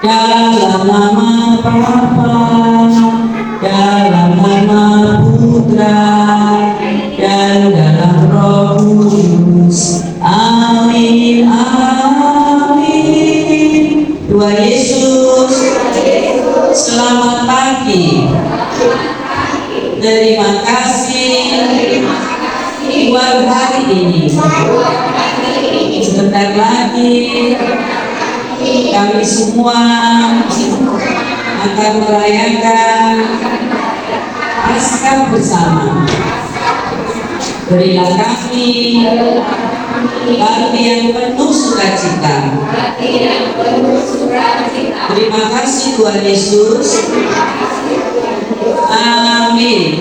dalam nama Bapa, dalam nama Putra, dan dalam Roh Kudus. Amin, amin. Tuhan Yesus, selamat pagi. Terima kasih buat hari ini. Sebentar lagi kami semua akan merayakan Paskah bersama. Berilah kami hati yang penuh sukacita. Terima kasih Tuhan Yesus. Amin.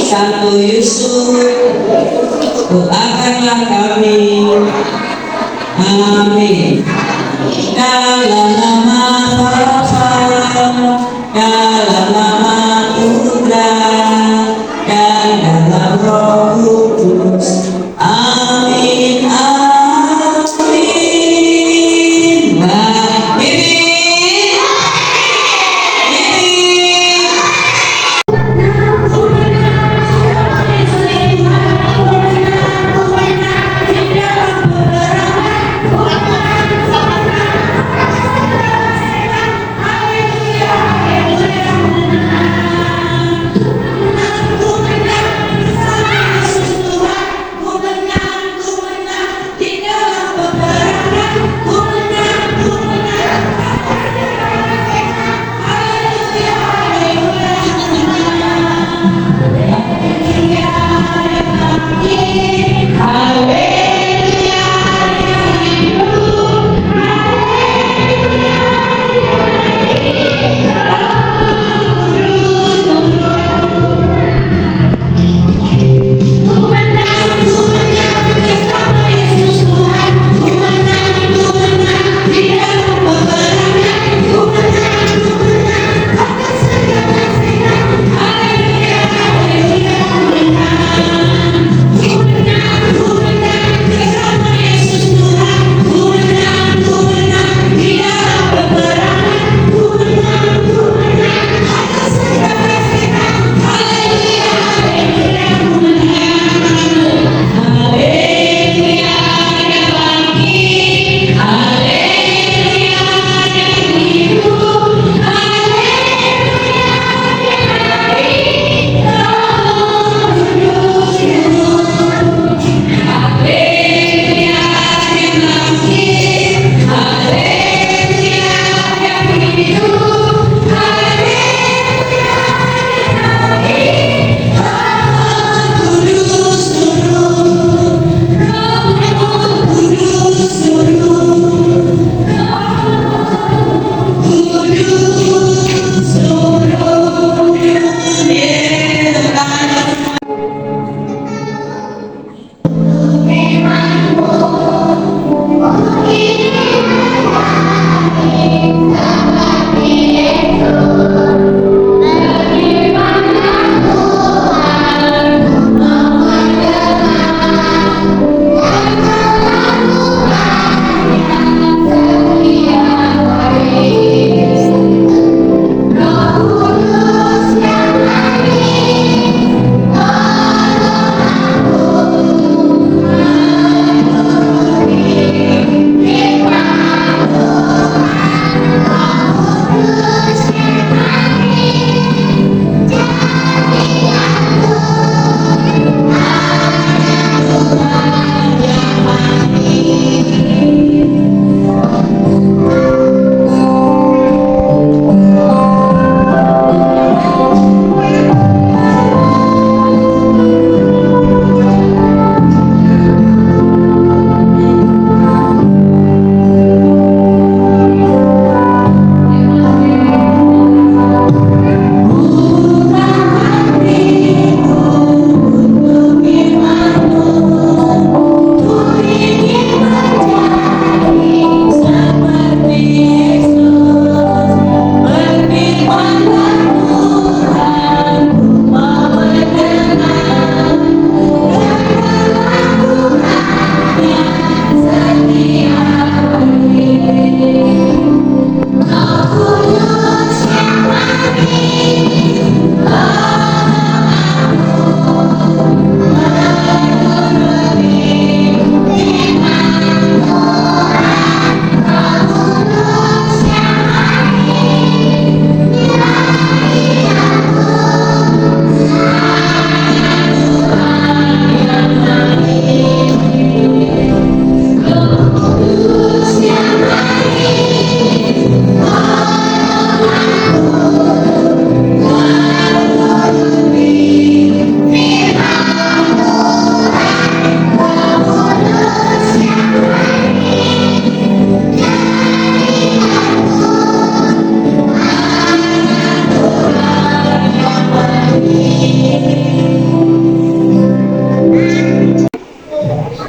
Santo Yesus, doakanlah kami. Amin. Dalam nama Bapa, dalam nama Putra, dan dalam Roh Kudus. Amin, amin. Nah, ini.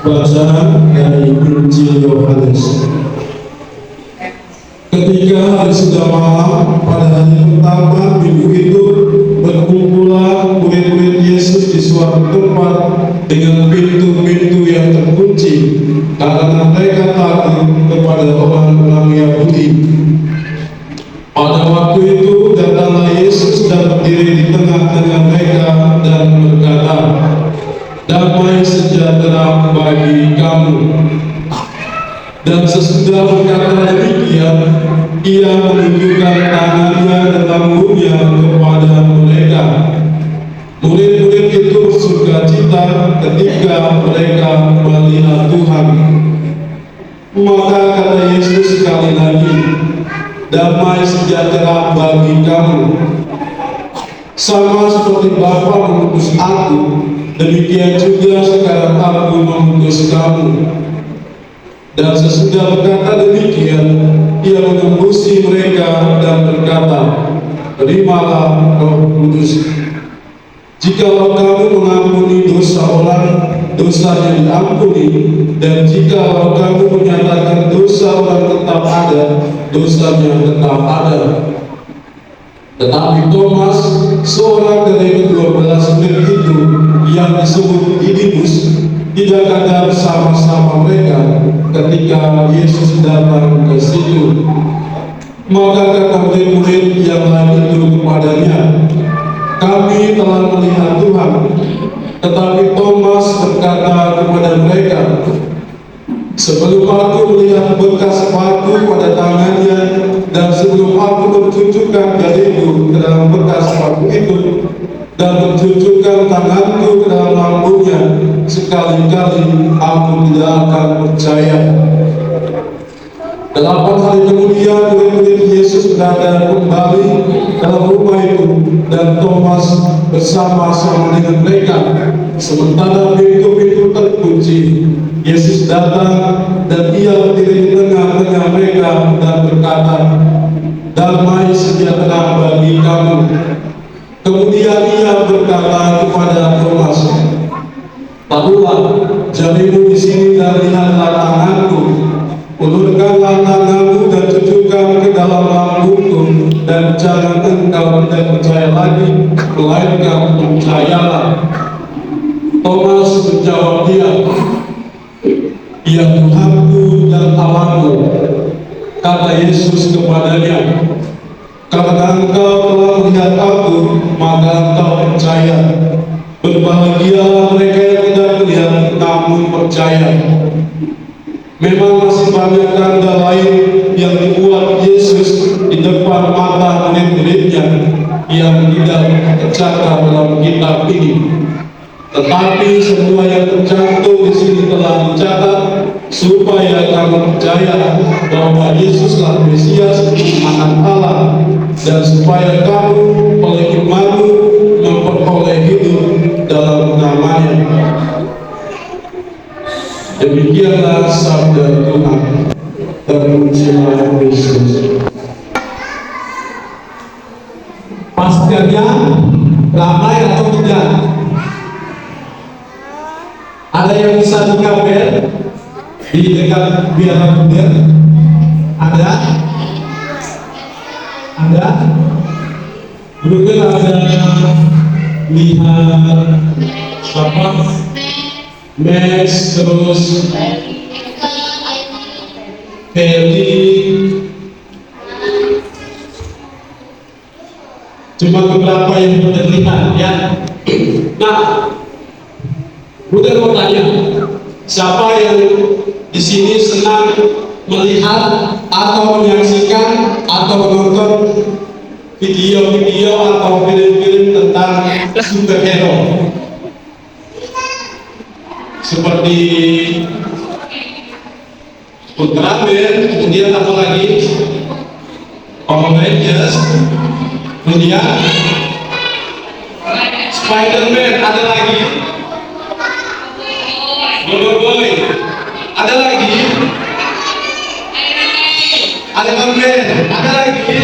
Bacaan dari Injil Yohanes. Ketika hari sudah malam pada hari pertama minggu itu, berkumpulan murid-murid Yesus di suatu tempat dengan pintu-pintu yang terkunci karena mereka takut kepada orang-orang Yahudi. Pada waktu itu datanglah Yesus dan berdiri di tengah-tengah mereka dan berkata, "Damai sejahtera bagi kamu." Dan sesudah berkata demikian, ia menunjukkan tangannya dan lambungnya kepada mereka. Murid-murid itu bersukacita ketika mereka melihat Tuhan. Maka kata Yesus sekali lagi, "Damai sejahtera bagi kamu. Sama seperti Bapa mengutus aku, demikian juga sekarang aku mengutus kamu." Dan sesudah berkata demikian, ia mengembusi mereka dan berkata, "Terimalah Roh Kudus. Jikalau kamu mengampuni dosa orang, dosanya diampuni, dan jikalau kamu menyatakan dosa orang tetap ada, dosanya tetap ada." Tetapi Thomas, seorang dari ke-12 murid itu yang disebut Didimus, tidak ada bersama-sama mereka ketika Yesus datang ke situ. Maka kata murid-murid yang lain itu kepadanya, "Kami telah melihat Tuhan." Tetapi Thomas berkata kepada mereka, "Sebelum aku melihat bekas sepatu pada tangannya, dan sebelum aku mencucukkan jariku ke dalam bekas sepatu itu, dan mencucukkan tanganku ke dalam lambungnya, sekali-kali aku tidak akan percaya." 8 hari kemudian murid-murid Yesus berada kembali dalam rumah itu, dan Thomas bersama-sama dengan mereka. Sementara pintu-pintu terkunci, Yesus datang dan ia berdiri di tengah-tengah mereka dan berkata, "Damai sejahtera bagi kamu." Kemudian ia berkata kepada Thomas, "Taruhlah jarimu di sini dan lihatlah tanganku. Ulurkanlah tanganmu dan cucukkan ke dalam lambungku, dan jangan engkau tidak percaya lagi, melainkan percayalah." Thomas menjawab dia, "Ya Tuhanku dan Allahku." Kata Yesus kepadanya, "Karena engkau telah melihat aku, maka engkau percaya. Berbahagialah mereka yang tidak melihat namun percaya." Memang masih banyak tanda lain yang dibuat Yesus di depan mata murid-muridnya yang tidak tercatat dalam kitab ini. Tetapi semua yang tercantum di sini telah dicatat supaya kamu percaya bahwa Yesuslah Mesias, Anak Allah, dan supaya kamu oleh imanmu memperoleh hidup dalam namanya. Demikianlah sabda Tuhan. Terpujilah Kristus. Paskanya ramai atau tidak? Ada yang bisa dikabar di dekat biara buder? Ada? Ada? Mungkin ada lihat apa? Max, terus Feli, cuma beberapa yang terlihat ya. Nah, Bukan mau tanya, siapa yang di sini senang melihat atau menyaksikan atau menonton video-video atau film-film tentang superhero seperti Ultraman, kemudian apa lagi? Power Rangers, kemudian Spider-Man, ada lagi Boy, ada lagi Iron Man, ada lagi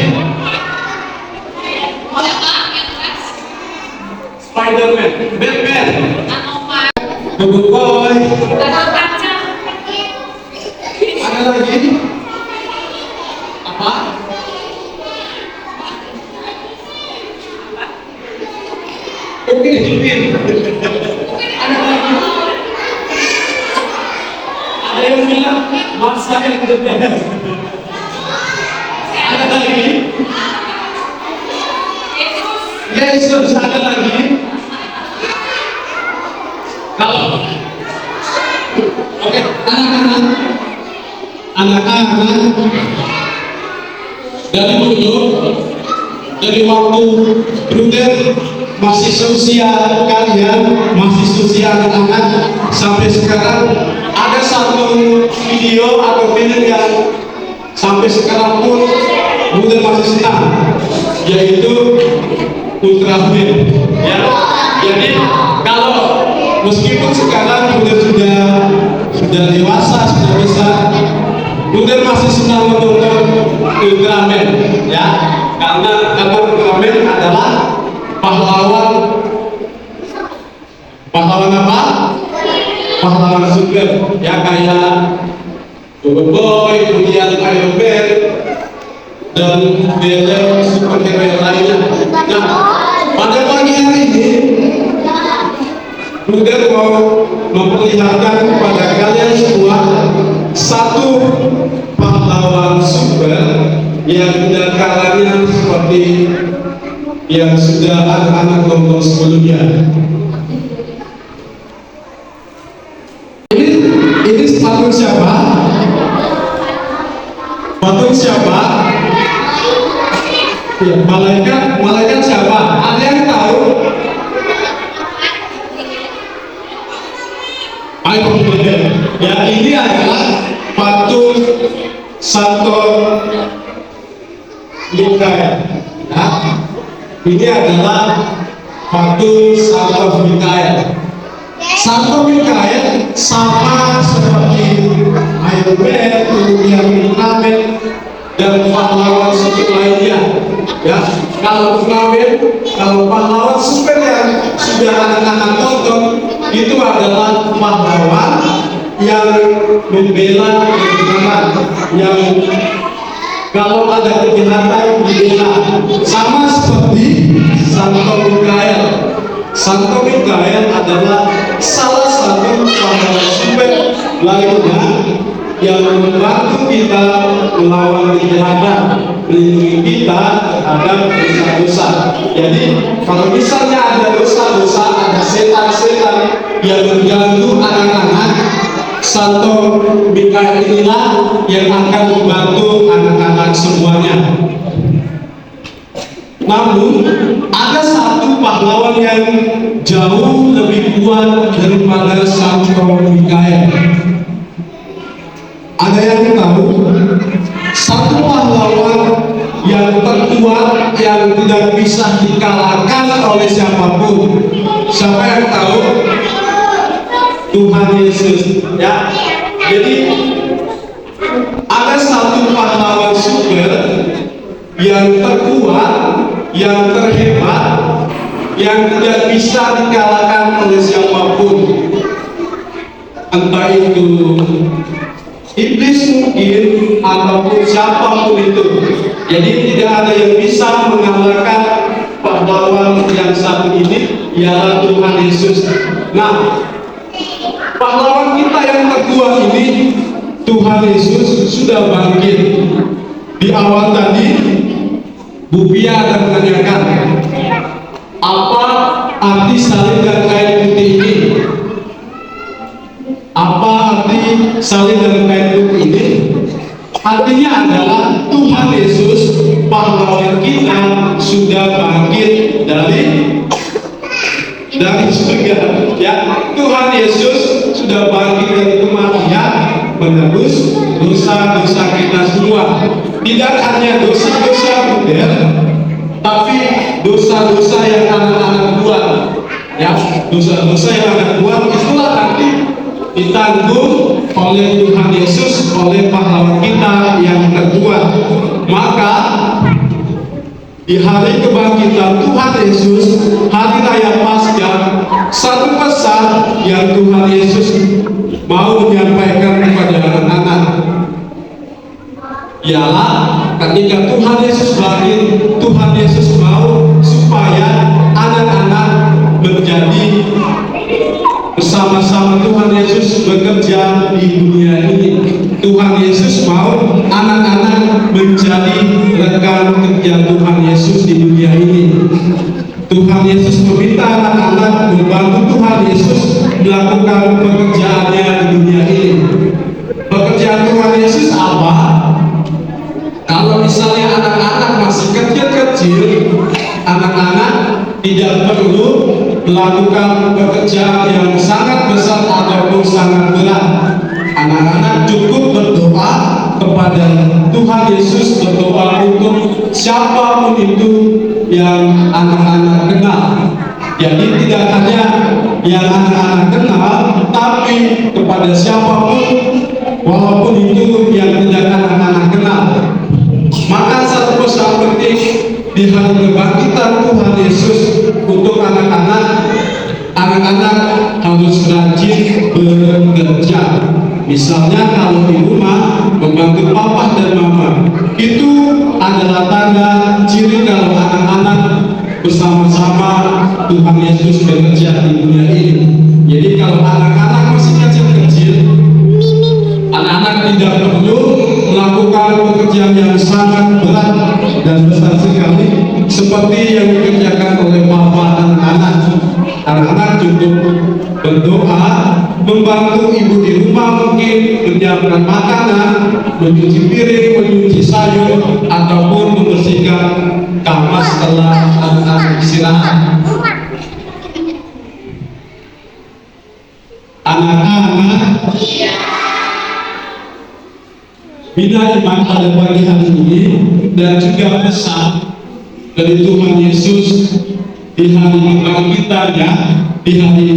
Spider-Man, Batman, Boy, Ada lagi? Apa? Oke, Jupin. Ada lagi? Ada yang bilang maksa yang berbeda. Ada lagi? Yesus, ada lagi? Kalau oke, anak-anak dari dulu, dari waktu Bruder masih seusia kalian, masih seusia anak-anak sampai sekarang, ada satu video atau film yang sampai sekarang pun Bruder masih senang, yaitu Ultraman. Ya, jadi kalau meskipun sekarang Bruder sudah dewasa, sudah besar, Bruder masih senang menonton Ultraman, ya, karena Ultraman adalah pahlawan apa? Pahlawan super, ya, kayak Boy, kemudian Iron Man dan beberapa superhero yang lainnya. Nah, pada pagi hari ini Bruder mau memperlihatkan kepada kalian semua satu pahlawan super yang tidak kalahnya seperti yang sudah anak-anak nonton sebelumnya. Ini patung siapa? Patung siapa? Ya, malaikat siapa? Ada yang tahu? Ayo, ya, ini adalah patung Santo Mikael. Ya, ini adalah patung Santo Mikael. Santo Mikael sama seperti Iron Man, kemudian Ultraman dan pahlawan super lainnya. Ya, kalau pahlawan super yang sudah anak-anak tonton itu adalah pahlawan yang membela kebenaran, yang kalau ada kejahatan dibela, sama seperti Santo Mikael. Santo Mikael adalah salah satu pahlawan super lainnya yang membantu kita melawan kejahatan, melindungi kita terhadap dosa-dosa. Jadi kalau misalnya ada dosa-dosa, ada setan-setan yang mengganggu anak-anak, Santo Mikael inilah yang akan membantu anak-anak semuanya. Namun ada satu pahlawan yang jauh lebih kuat daripada Santo Mikael. Ada yang tahu? Satu pahlawan yang terkuat yang tidak bisa dikalahkan oleh siapapun. Siapa yang tahu? Tuhan Yesus. Ya. Jadi ada satu pahlawan super yang terkuat, yang terhebat, yang tidak bisa dikalahkan oleh siapapun. Entah itu iblis mungkin ataupun siapapun itu. Jadi tidak ada yang bisa mengalahkan pahlawan yang satu ini, ialah Tuhan Yesus. Nah, pahlawan kita yang terkuat ini, Tuhan Yesus sudah bangkit. Di awal tadi Bu Pia ada menanyakan apa arti salib dan kain putih ini. Apa arti salib dan kain putih ini? Artinya adalah Tuhan Yesus, pahlawan kita, sudah bangkit dari surga. Ya, Tuhan Yesus sudah bangkit dari kematian, menebus dosa-dosa kita semua. Tidak hanya dosa-dosa modern, tapi dosa-dosa yang anak-anak buat. Ya, dosa-dosa yang anak buat itulah nanti ditanggung oleh Tuhan Yesus, oleh pahlawan kita yang terkuat. Maka di hari kebangkitan Tuhan Yesus, hari raya Paskah, satu pesan yang Tuhan Yesus mau menyampaikan kepada anak-anak, ketika Tuhan Yesus lahir, Tuhan Yesus mau supaya anak-anak menjadi bersama-sama Tuhan Yesus bekerja di dunia ini. Tuhan Yesus mau anak-anak menjadi rekan kerja Tuhan Yesus di dunia ini. Tuhan Yesus meminta anak-anak membantu Tuhan Yesus melakukan pekerjaannya di dunia ini. Pekerjaan Tuhan Yesus apa? Kalau misalnya anak-anak masih kecil-kecil, anak-anak tidak perlu melakukan pekerjaan yang sangat besar ataupun sangat berat. Anak-anak cukup berdoa kepada Tuhan Yesus, berdoa untuk siapapun itu yang anak-anak kenal. Jadi tidak hanya yang anak-anak kenal, tapi kepada siapapun, walaupun itu yang tidak anak-anak kenal. Maka satu pesan penting di hari kebangkitan Tuhan Yesus untuk anak-anak harus rajin bekerja. Misalnya kalau di rumah membantu papa dan mama, itu adalah tanda ciri kalau anak-anak bersama-sama Tuhan Yesus bekerja di dunia ini. Jadi kalau anak-anak masih kecil-kecil, anak-anak tidak perlu melakukan pekerjaan yang sangat berat dan besar sekali seperti yang dikerjakan oleh papa dan anak. Anak-anak cukup berdoa, membantu ibu di rumah, mungkin menyiapkan makanan, mencuci piring, mencuci sayur, ataupun membersihkan kamar setelah anak-anak istirahat. Anak-anak, bila iman pada pagi hari ini dan juga pesan dari Tuhan Yesus di hari kebangkitannya, di hari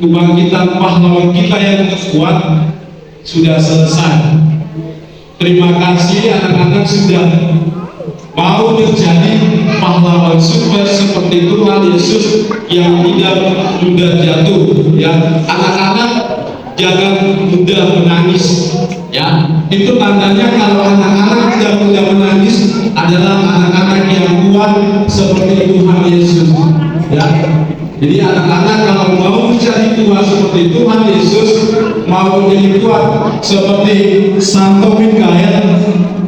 kebangkitan pahlawan kita yang terkuat sudah selesai. Terima kasih anak-anak sudah mau menjadi pahlawan super seperti Tuhan Yesus yang tidak mudah jatuh. Ya, anak-anak jangan mudah menangis. Ya, itu tandanya kalau anak-anak tidak mudah menangis adalah anak-anak yang kuat seperti Tuhan Yesus. Ya, jadi anak-anak kalau mau menjadi kuat seperti Tuhan Yesus, mau menjadi kuat seperti Santo Mikael,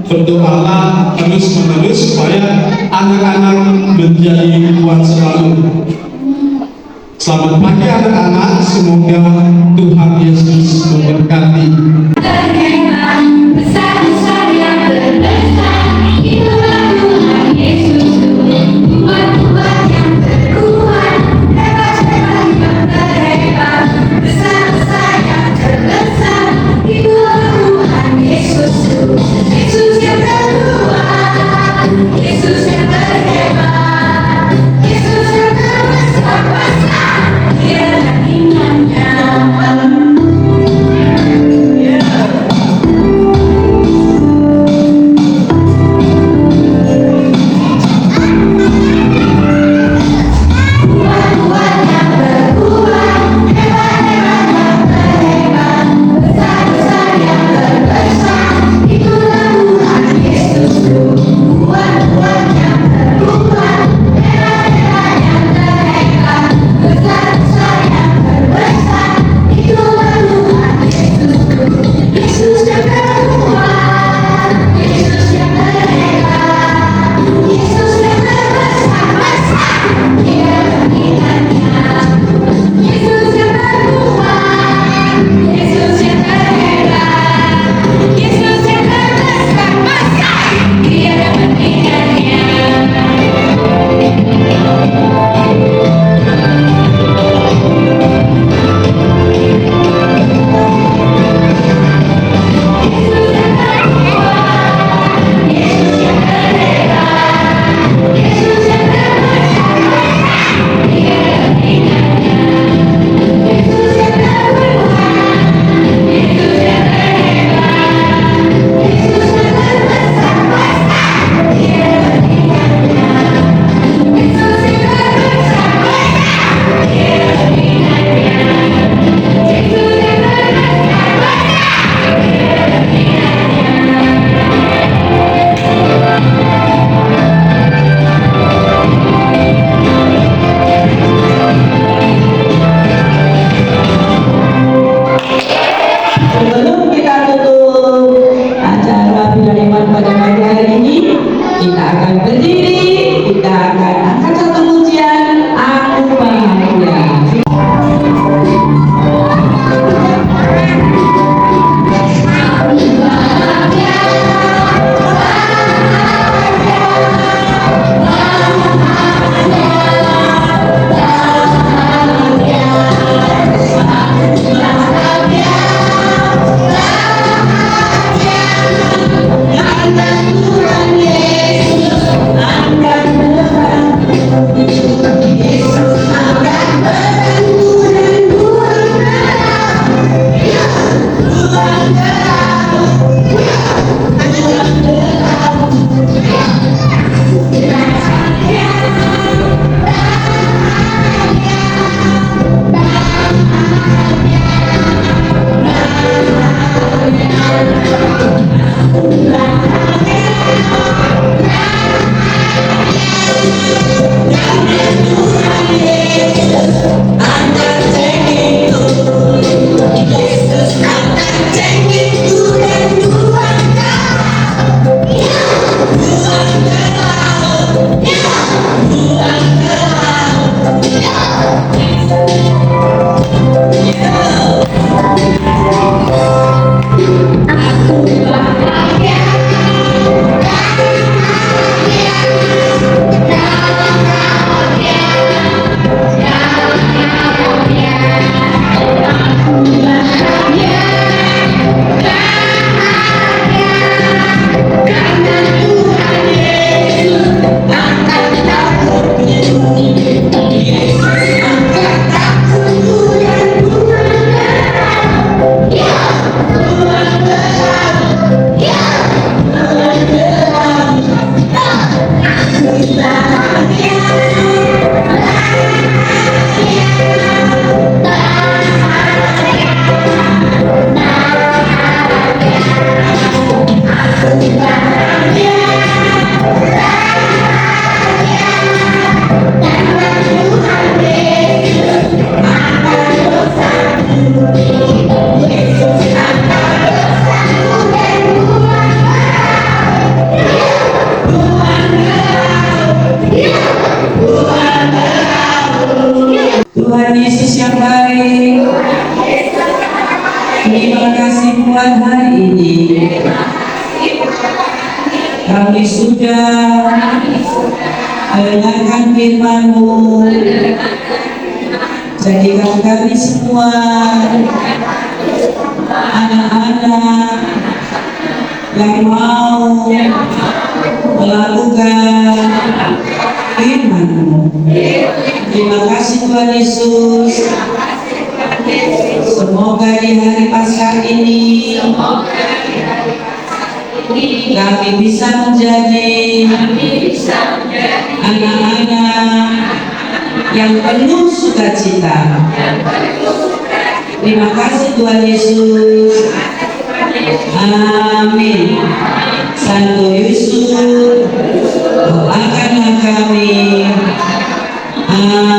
berdoalah terus-menerus supaya anak-anak menjadi kuat selalu. Selamat pagi anak-anak, semoga Tuhan Yesus memberkati. Besar-besar yang terbesar, itulah Tuhan Yesus, kuat-kuat yang terkuat, hebat-hebat yang terhebat. Besar-besar yang terbesar, itulah Tuhan Yesus, Yesus yang terkuat, Yesus yang terhebat, Yesus yang terbesar-besar, dia yang imannya. Sebelum kita tutup acara Bidaniman pada pagi hari ini, kita akan berdiri, kita akan angkat satu pujian, Aku Bahagia. Tuhan Yesus yang baik, terima kasih buat hari ini. Kami sudah mendengarkan firman-Mu. Jadikan kami semua anak-anak yang mau melakukan firman-Mu. Terima kasih Tuhan Yesus. Semoga di hari Paskah ini kami bisa menjadi anak-anak yang penuh sukacita. Terima kasih Tuhan Yesus. Amin. Santo Yesus, doakanlah kami. Amin.